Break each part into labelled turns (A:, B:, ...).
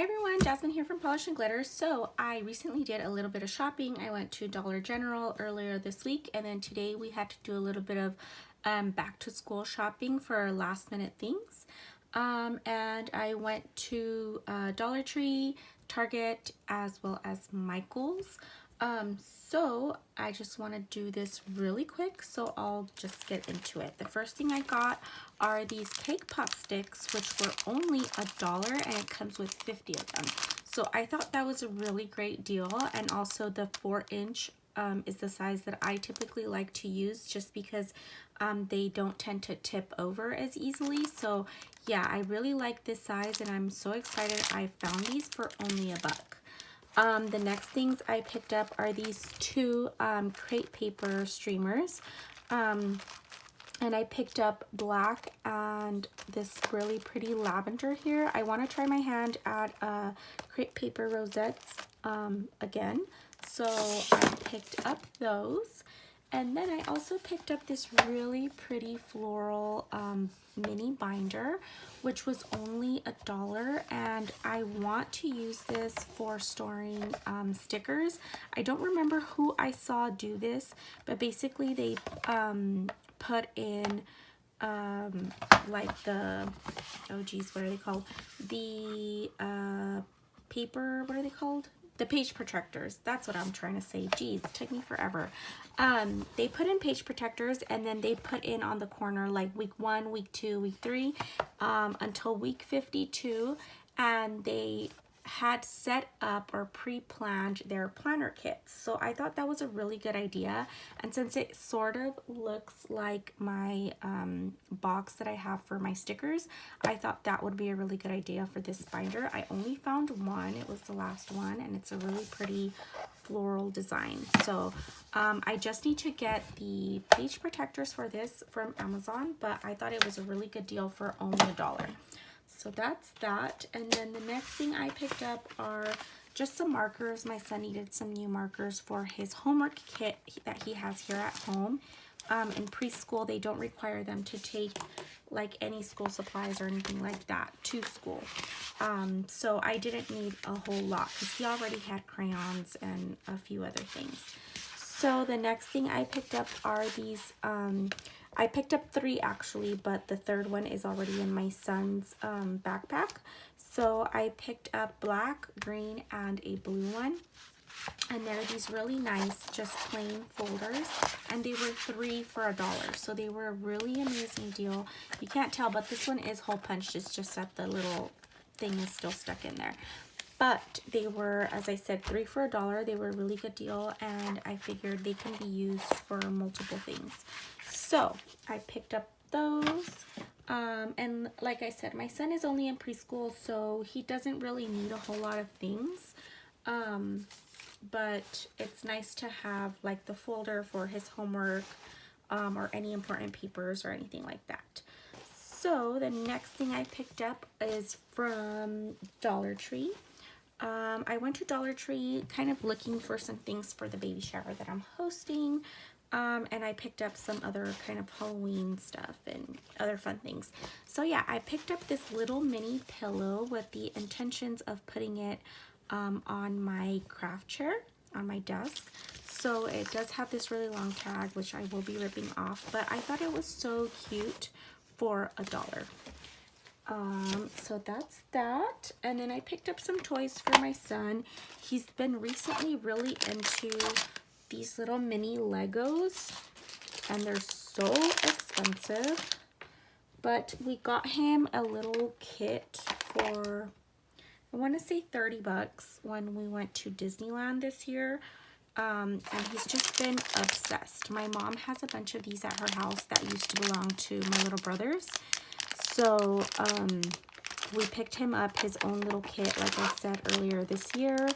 A: Hi everyone, Jasmine here from Polish and Glitter. So I recently did a little bit of shopping. I went to Dollar General earlier this week, and then today we had to do a little bit of back to school shopping for last minute things. And I went to Dollar Tree, Target, as well as Michael's. So I just want to do this really quick, so I'll just get into it. The first thing I got are these cake pop sticks, which were only $1, and it comes with 50 of them. So I thought that was a really great deal, and also the 4-inch is the size that I typically like to use, just because they don't tend to tip over as easily. So yeah, I really like this size, and I'm so excited I found these for only $1. The next things I picked up are these two crepe paper streamers. And I picked up black and this really pretty lavender here. I want to try my hand at crepe paper rosettes again. So I picked up those. And then I also picked up this really pretty floral mini binder, which was only $1, and I want to use this for storing stickers. I don't remember who I saw do this, but basically they put in like the, oh geez, what are they called? The paper, what are they called? The page protectors. That's what I'm trying to say. Geez, it took me forever. They put in page protectors, and then they put in on the corner like week 1, week 2, week 3, until week 52, and they had set up or pre-planned their planner kits. So I thought that was a really good idea, and since it sort of looks like my box that I have for my stickers, I thought that would be a really good idea for this binder. I only found one, it was the last one, and it's a really pretty floral design. So I just need to get the page protectors for this from Amazon, but I thought it was a really good deal for only $1. So that's that. And then the next thing I picked up are just some markers. My son needed some new markers for his homework kit that he has here at home. In preschool, they don't require them to take like any school supplies or anything like that to school. So I didn't need a whole lot because he already had crayons and a few other things. So the next thing I picked up are these, I picked up 3 actually, but the third one is already in my son's backpack. So I picked up black, green, and a blue one. And they're these really nice, just plain folders. And they were 3 for $1. So they were a really amazing deal. You can't tell, but this one is hole punched. It's just that the little thing is still stuck in there. But they were, as I said, 3 for $1. They were a really good deal, and I figured they can be used for multiple things. So I picked up those. And like I said, my son is only in preschool, so he doesn't really need a whole lot of things. But it's nice to have like the folder for his homework or any important papers or anything like that. So the next thing I picked up is from Dollar Tree. I went to Dollar Tree kind of looking for some things for the baby shower that I'm hosting. And I picked up some other kind of Halloween stuff and other fun things. So yeah, I picked up this little mini pillow with the intentions of putting it on my craft chair on my desk. So it does have this really long tag, which I will be ripping off, but I thought it was so cute for $1. So that's that. And then I picked up some toys for my son. He's been recently really into these little mini Legos, and they're so expensive, but we got him a little kit for, I want to say $30 when we went to Disneyland this year. And he's just been obsessed. My mom has a bunch of these at her house that used to belong to my little brothers. So we picked him up his own little kit, like I said earlier this year.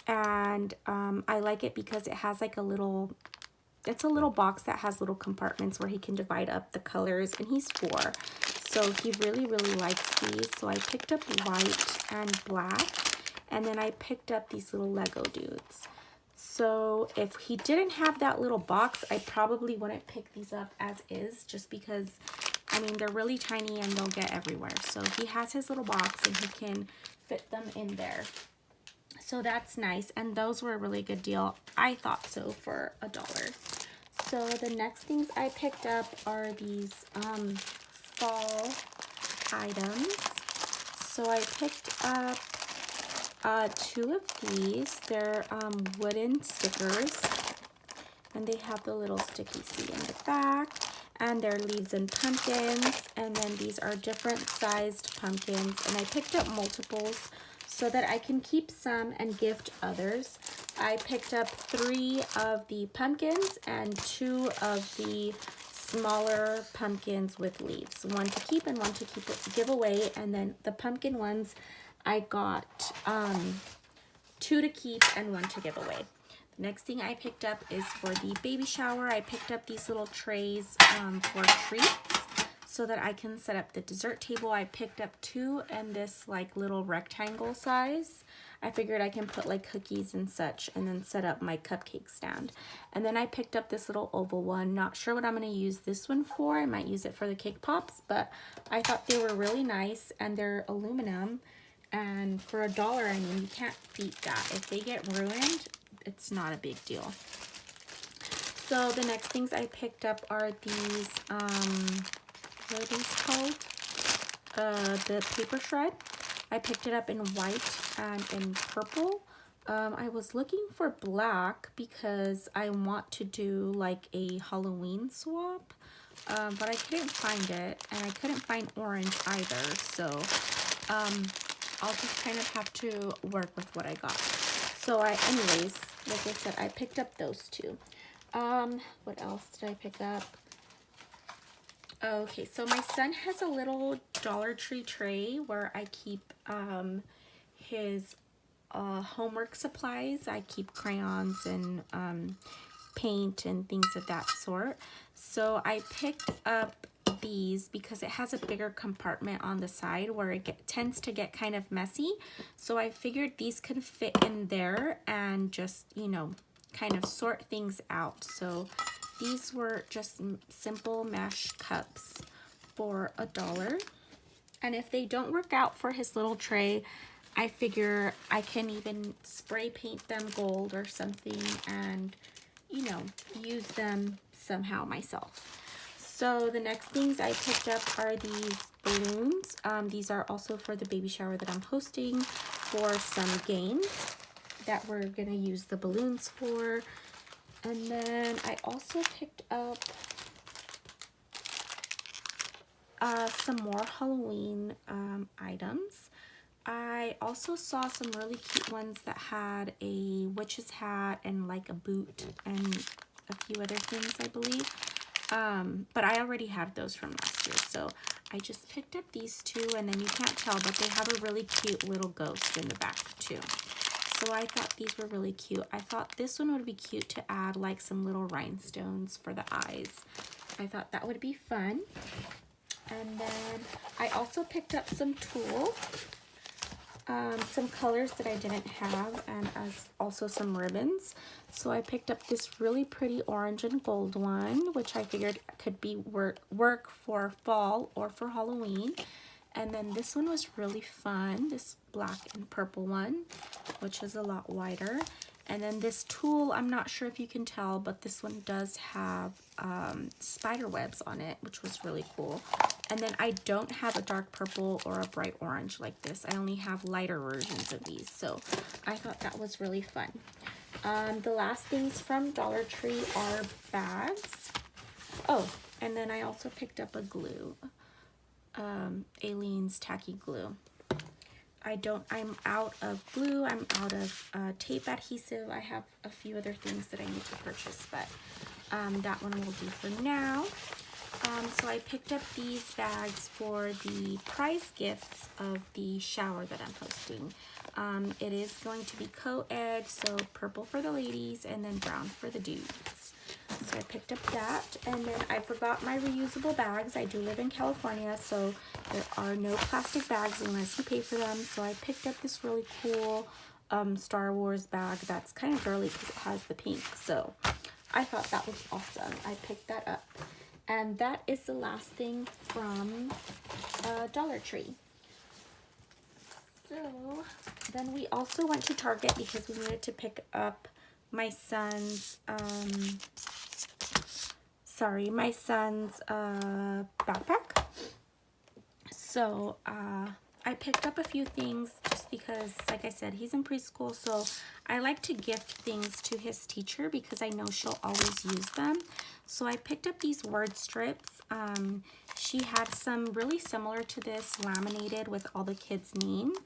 A: And I like it because it has like a little, it's a little box that has little compartments where he can divide up the colors, and he's 4. So he really, really likes these. So I picked up white and black, and then I picked up these little Lego dudes. So if he didn't have that little box, I probably wouldn't pick these up as is, just because, I mean, they're really tiny and they'll get everywhere. So he has his little box, and he can fit them in there. So that's nice, and those were a really good deal. I thought so for $1. So the next things I picked up are these fall items. So I picked up 2 of these. They're wooden stickers, and they have the little sticky C in the back, and they're leaves and pumpkins, and then these are different sized pumpkins, and I picked up multiples so that I can keep some and gift others. I picked up 3 of the pumpkins and 2 of the smaller pumpkins with leaves. 1 to keep and 1 to give away, and then the pumpkin ones I got 2 to keep and 1 to give away. The next thing I picked up is for the baby shower. I picked up these little trays for treats so that I can set up the dessert table. I picked up 2 in this like little rectangle size. I figured I can put like cookies and such and then set up my cupcake stand. And then I picked up this little oval one. Not sure what I'm going to use this one for. I might use it for the cake pops, but I thought they were really nice, and they're aluminum. And for $1, I mean, you can't beat that. If they get ruined, it's not a big deal. So the next things I picked up are these, what are these called? The paper shred. I picked it up in white and in purple. I was looking for black because I want to do like a Halloween swap, but I couldn't find it, and I couldn't find orange either. So I'll just kind of have to work with what I got. So anyways, like I said, I picked up those 2. What else did I pick up? Okay, so my son has a little Dollar Tree tray where I keep his homework supplies. I keep crayons and paint and things of that sort. So I picked up these because it has a bigger compartment on the side where it tends to get kind of messy. So I figured these could fit in there and just, you know, kind of sort things out. So these were just simple mesh cups for $1. And if they don't work out for his little tray, I figure I can even spray paint them gold or something and, you know, use them somehow myself. So the next things I picked up are these balloons. These are also for the baby shower that I'm hosting for some games that we're going to use the balloons for. And then I also picked up some more Halloween items. I also saw some really cute ones that had a witch's hat and like a boot and a few other things, I believe. But I already had those from last year, so I just picked up these 2, and then you can't tell, but they have a really cute little ghost in the back too. So I thought these were really cute. I thought this one would be cute to add like some little rhinestones for the eyes. I thought that would be fun. And then I also picked up some tulle, some colors that I didn't have, and also some ribbons. So I picked up this really pretty orange and gold one, which I figured could be work for fall or for Halloween. And then this one was really fun, this black and purple one, which is a lot wider. And then this tulle, I'm not sure if you can tell, but this one does have spider webs on it, which was really cool. And then I don't have a dark purple or a bright orange like this. I only have lighter versions of these, so I thought that was really fun. The last things from Dollar Tree are bags. Oh, and then I also picked up a glue, Aleene's tacky glue. I'm out of glue, I'm out of tape adhesive. I have a few other things that I need to purchase, but that one will do for now. So I picked up these bags for the prize gifts of the shower that I'm hosting. It is going to be co-ed, so purple for the ladies and then brown for the dudes. So I picked up that, and then I forgot my reusable bags. I do live in California, so there are no plastic bags unless you pay for them. So I picked up this really cool Star Wars bag that's kind of girly because it has the pink. So I thought that was awesome. I picked that up. And that is the last thing from Dollar Tree. So then we also went to Target because we needed to pick up my son's backpack. So I picked up a few things just because, like I said, he's in preschool, so I like to gift things to his teacher because I know she'll always use them. So I picked up these word strips. She had some really similar to this laminated with all the kids' names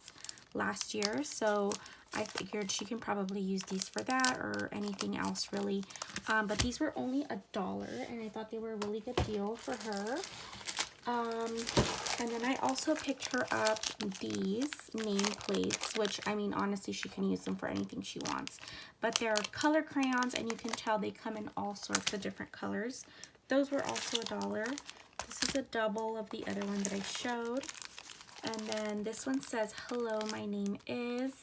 A: last year, so I figured she can probably use these for that or anything else really. But these were only $1 and I thought they were a really good deal for her. And then I also picked her up these nameplates, which, I mean, honestly, she can use them for anything she wants. But they're color crayons, and you can tell they come in all sorts of different colors. Those were also $1. This is a double of the other one that I showed. And then this one says, hello, my name is,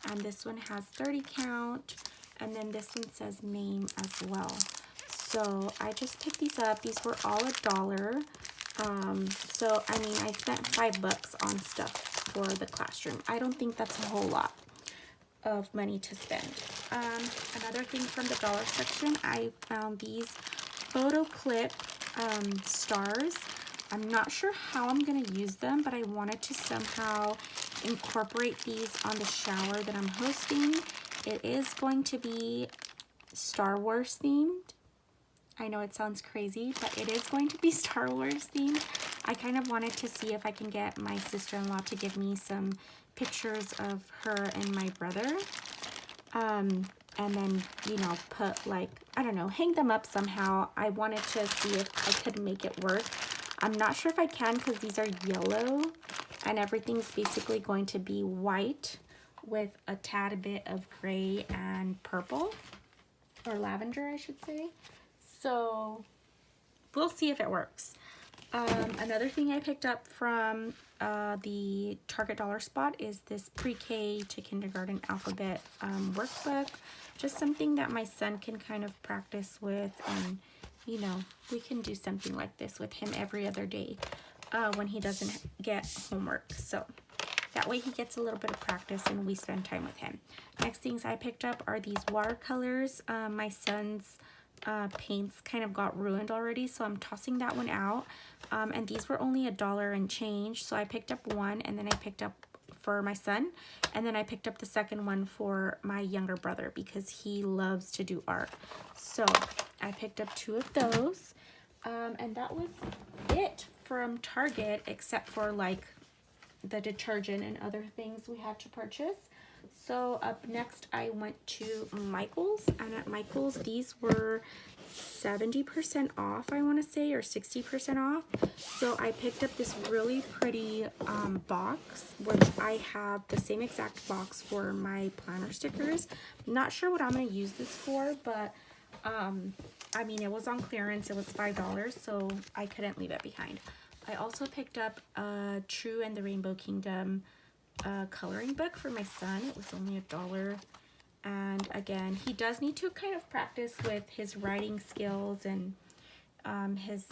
A: and this one has 30 count, and then this one says name as well. So I just picked these up. These were all $1. So I mean, I spent $5 on stuff for the classroom. I don't think that's a whole lot of money to spend. Another thing from the dollar section, I found these photo clip stars. I'm not sure how I'm going to use them, but I wanted to somehow incorporate these on the shower that I'm hosting. It is going to be Star Wars themed. I know it sounds crazy, but it is going to be Star Wars themed. I kind of wanted to see if I can get my sister-in-law to give me some pictures of her and my brother. And then, you know, put like, I don't know, hang them up somehow. I wanted to see if I could make it work. I'm not sure if I can because these are yellow and everything's basically going to be white with a tad bit of gray and purple, or lavender, I should say. So we'll see if it works. Another thing I picked up from the Target dollar spot is this pre-K to kindergarten alphabet workbook. Just something that my son can kind of practice with, and you know, we can do something like this with him every other day when he doesn't get homework. So that way he gets a little bit of practice and we spend time with him. Next things I picked up are these watercolors. My son's paints kind of got ruined already, so I'm tossing that one out. And these were only $1 and change, so I picked up one, and then I picked up for my son, and then I picked up the second one for my younger brother because he loves to do art. So I picked up 2 of those, and that was it from Target, except for like the detergent and other things we had to purchase. So up next I went to Michael's, and at Michael's these were 70% off, I want to say, or 60% off. So I picked up this really pretty box, which I have the same exact box for my planner stickers. I'm not sure what I'm going to use this for, but I mean, it was on clearance. It was $5, so I couldn't leave it behind. I also picked up a True and the Rainbow Kingdom coloring book for my son. It was only $1. And again, he does need to kind of practice with his writing skills and his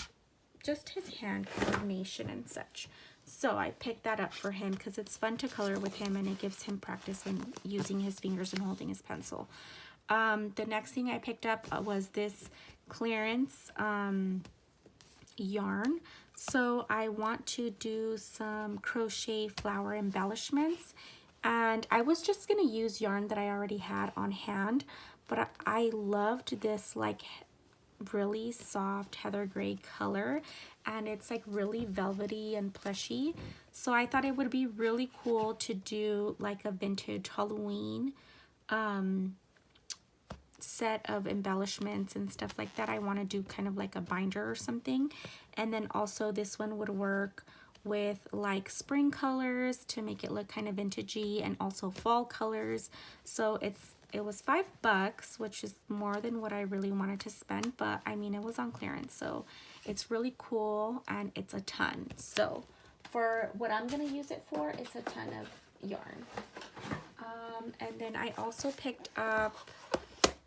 A: hand coordination and such. So I picked that up for him because it's fun to color with him and it gives him practice in using his fingers and holding his pencil. The next thing I picked up was this clearance yarn. So I want to do some crochet flower embellishments, and I was just gonna use yarn that I already had on hand, but I loved this like really soft heather gray color, and it's like really velvety and plushy. So I thought it would be really cool to do like a vintage Halloween set of embellishments and stuff like that. I want to do kind of like a binder or something. And then also this one would work with like spring colors to make it look kind of vintagey, and also fall colors. So it was $5, which is more than what I really wanted to spend, but I mean, it was on clearance, so it's really cool and it's a ton. So for what I'm gonna use it for, it's a ton of yarn. And then I also picked up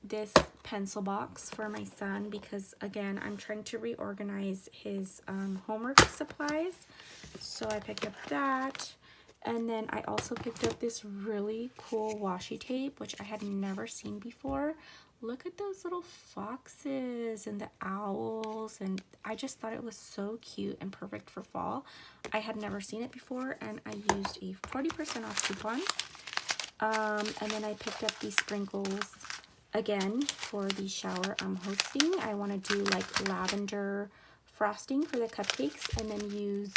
A: this pencil box for my son because again, I'm trying to reorganize his homework supplies. So I picked up that, And then I also picked up this really cool washi tape, which I had never seen before. Look at those little foxes and the owls, and I just thought it was so cute and perfect for fall. I had never seen it before, and I used a 40% off coupon. And then I picked up these sprinkles again for the shower I'm hosting. I want to do like lavender frosting for the cupcakes, and then use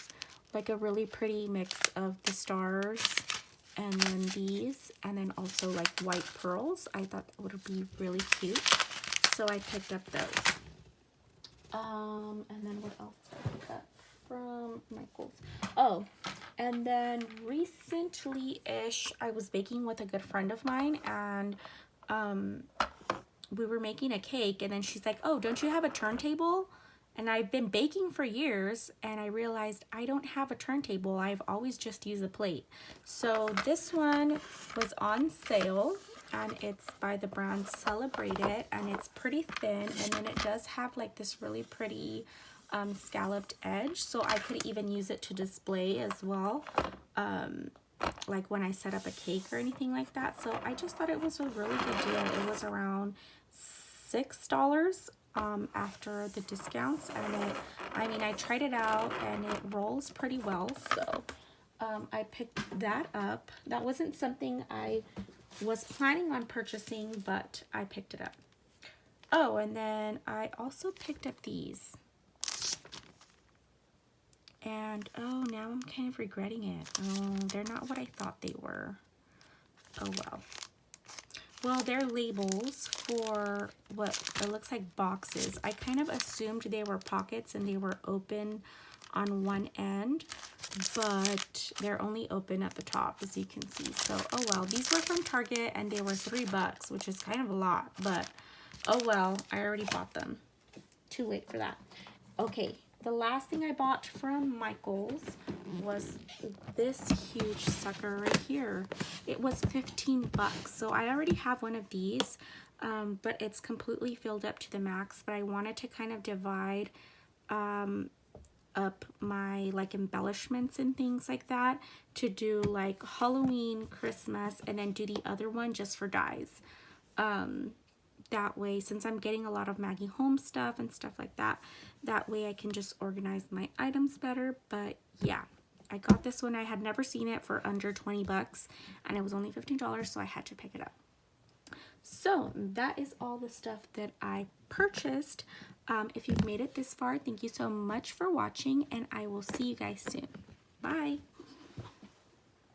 A: like a really pretty mix of the stars and then these, and then also like white pearls. I thought that would be really cute, so I picked up those. And then what else did I pick up from Michael's? Oh, and then recently-ish, I was baking with a good friend of mine, and we were making a cake, and then she's like, oh, don't you have a turntable? And I've been baking for years, and I realized I don't have a turntable. I've always just used a plate. So this one was on sale, and it's by the brand Celebrate It, and it's pretty thin, and then it does have like this really pretty scalloped edge, so I could even use it to display as well, like when I set up a cake or anything like that. So I just thought it was a really good deal. It was around $6 after the discounts, and I tried it out and it rolls pretty well, so I picked that up. That wasn't something I was planning on purchasing, but I picked it up. Oh, and then I also picked up these, and oh, now I'm kind of regretting it. Oh, they're not what I thought they were. Oh well. Well, they're labels for what it looks like boxes. I kind of assumed they were pockets and they were open on one end, but they're only open at the top, as you can see. So, oh well. These were from Target and they were $3, which is kind of a lot, but oh well. I already bought them. Too late for that. Okay, the last thing I bought from Michael's was this huge sucker right here. It was 15 bucks. So I already have one of these, but it's completely filled up to the max. But I wanted to kind of divide up my like embellishments and things like that, to do like Halloween, Christmas, and then do the other one just for dyes. That way, since I'm getting a lot of Maggie Holmes stuff and stuff like that, that way I can just organize my items better. But yeah, I got this one. I had never seen it for under 20 bucks, and it was only $15, so I had to pick it up. So that is all the stuff that I purchased. If you've made it this far, thank you so much for watching, and I will see you guys soon. Bye.